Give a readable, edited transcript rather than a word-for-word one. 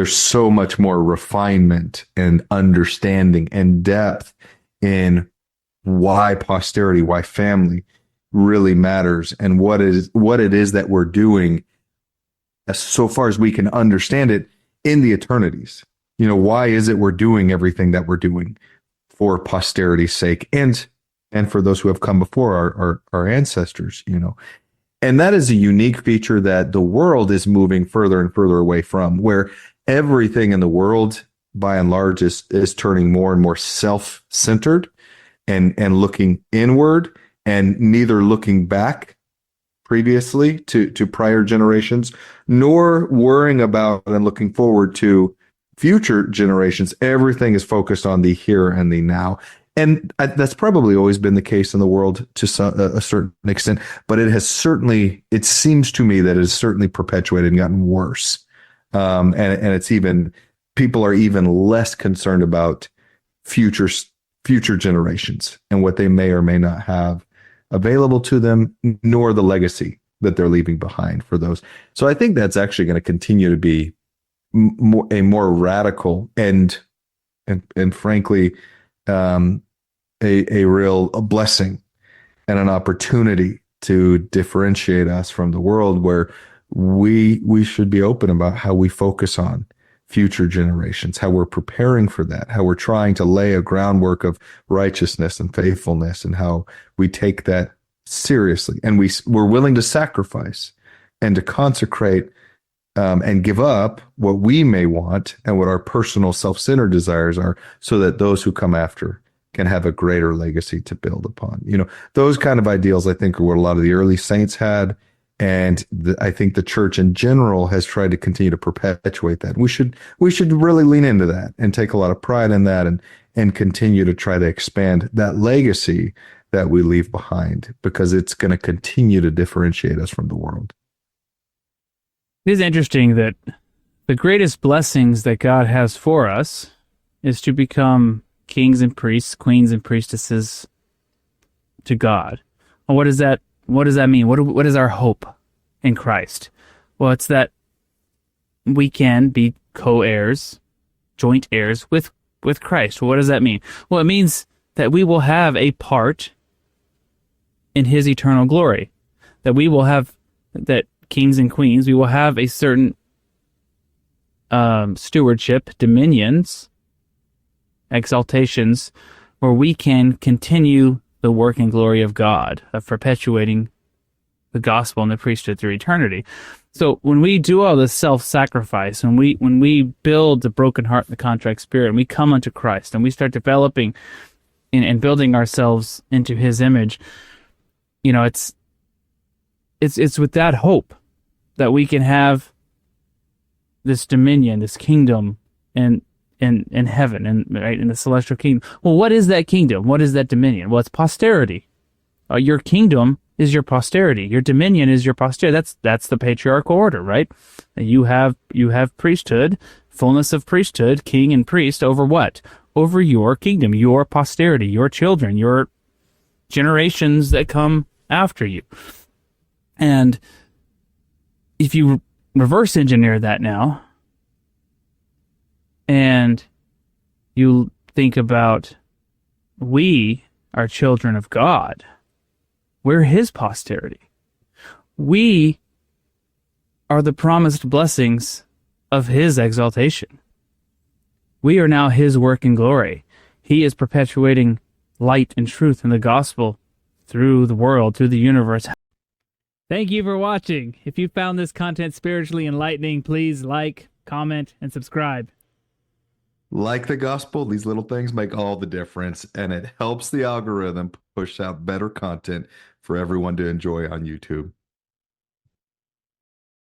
there's so much more refinement and understanding and depth in why posterity, why family really matters, and what it is that we're doing, as so far as we can understand it, in the eternities. Why is it we're doing everything that we're doing for posterity's sake, and for those who have come before, our ancestors, And that is a unique feature that the world is moving further and further away from, where everything in the world, by and large, is turning more and more self-centered and looking inward, and neither looking back previously to prior generations, nor worrying about and looking forward to future generations. Everything is focused on the here and the now. And that's probably always been the case in the world to a certain extent, but it seems to me that it has certainly perpetuated and gotten worse. And it's people are even less concerned about future generations and what they may or may not have available to them, nor the legacy that they're leaving behind for those. So I think that's actually going to continue to be a more radical and frankly, a real blessing and an opportunity to differentiate us from the world, where we should be open about how we focus on future generations, how we're preparing for that, how we're trying to lay a groundwork of righteousness and faithfulness, and how we take that seriously. And we're willing to sacrifice and to consecrate and give up what we may want and what our personal self-centered desires are, so that those who come after can have a greater legacy to build upon. Those kind of ideals, I think, are what a lot of the early saints had. And I think the church in general has tried to continue to perpetuate that. We should really lean into that and take a lot of pride in that, and continue to try to expand that legacy that we leave behind, because it's going to continue to differentiate us from the world. It is interesting that the greatest blessings that God has for us is to become kings and priests, queens and priestesses to God. Well, what does that mean? What is our hope in Christ? Well, it's that we can be co-heirs, joint heirs with Christ. Well, what does that mean? Well, it means that we will have a part in his eternal glory, that we will have, that kings and queens, we will have a certain stewardship, dominions, exaltations, where we can continue the work and glory of God, of perpetuating the gospel and the priesthood through eternity. So when we do all this self-sacrifice, when we build the broken heart and the contrite spirit, and we come unto Christ, and we start developing and building ourselves into his image, it's with that hope that we can have this dominion, this kingdom, in heaven, and right in the celestial kingdom. Well, what is that kingdom? What is that dominion? Well, it's posterity. Your kingdom is your posterity. Your dominion is your posterity. That's the patriarchal order, right? You have priesthood, fullness of priesthood, king and priest over what? Over your kingdom, your posterity, your children, your generations that come after you. And if you reverse engineer that now, and you think about, we are children of God. We're his posterity. We are the promised blessings of his exaltation. We are now his work in glory. He is perpetuating light and truth in the gospel through the world, through the universe. Thank you for watching. If you found this content spiritually enlightening, please like, comment, and subscribe. Like the gospel, these little things make all the difference, and it helps the algorithm push out better content for everyone to enjoy on YouTube.